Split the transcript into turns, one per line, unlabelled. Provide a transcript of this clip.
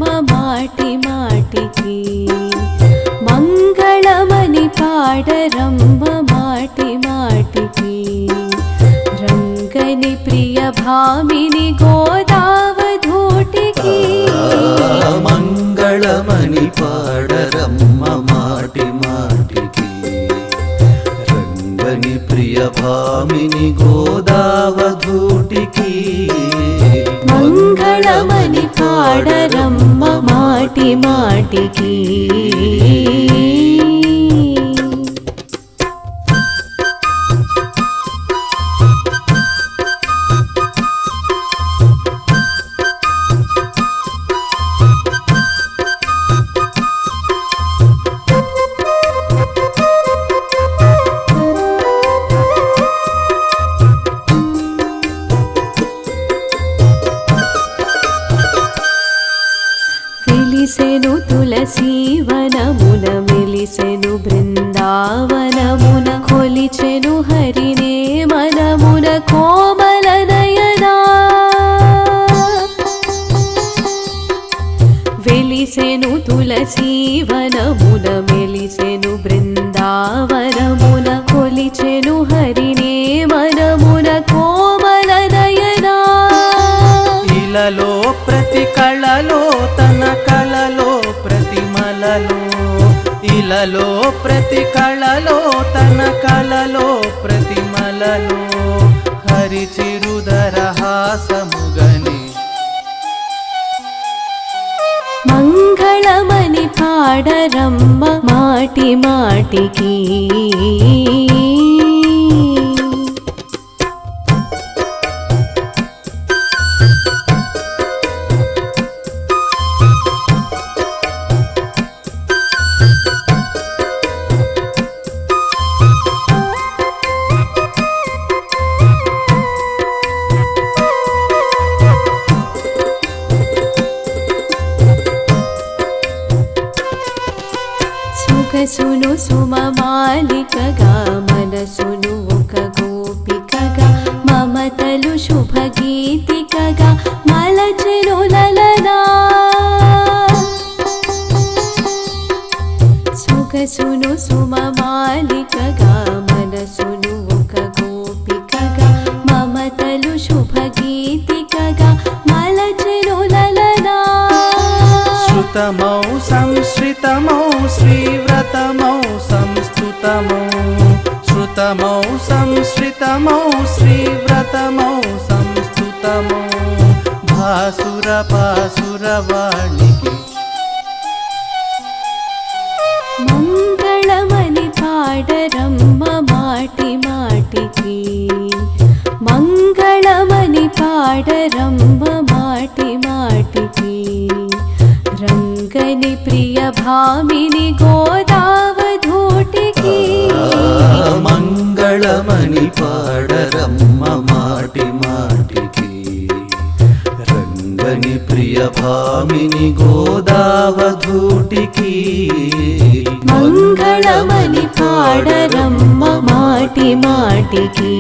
మాటి మాటికి మంగళమని పాడరమ్మ మాటి మాటికి రంగని ప్రియ భామిని గోదావధూటికి
మంగళమని పాడరమ్మ మాటి మాటికి రంగని ప్రియ భామిని గోదావధూటికి
మంగళమని పాడరమ్మ మాటి మాటికి మెలిసెను తులసీవనమున మెలిసెను బృందావనమున కొలిచెను హరినే మనమున కోమల నయనా వెలిసెను తులసీవనమున మెలిసెను బృందావనమున కొలిచెను హరినే మనమున కోమల నయనా
ఇలలో ప్రతి కళలో తన కళలో ప్రతిమలలో ఇలలో ప్రతి కళలో తన కళలో ప్రతిమలలో హరి చిరుదరహాసముగని
మంగళమని పాడరమ్మ మాటి మాటికి సొగసును సుమమాలికగా మనసును ఒక గోపికగా మమతలు శుభగీతికగా మలచెను లలనా సొగసును సుమమాలికగా మనసును ఒక గోపికగా మమతలు శుభగీతికగా మలచెను లలనా
శృతమౌ సంశ్రితమౌ శ్రీవ్రతమౌ సంస్తుతమౌ శృతమౌ సంశ్రితమౌ శ్రీవ్రతమౌ సంస్తుతమౌ భాసుర పాసురవాణికి
మంగళమని పాడరమ్మ మాటి మాటికి మంగళమని పాడరమ్మ మాటి మాటికి రంగని ప్రియ భామిని గోదావధూటికి
మంగళమని పాడరమ్మ మాటి మాటికి రంగని ప్రియ భామిని గోదావధూటికి
మంగళమని పాడరమ్మ మాటి మాటికి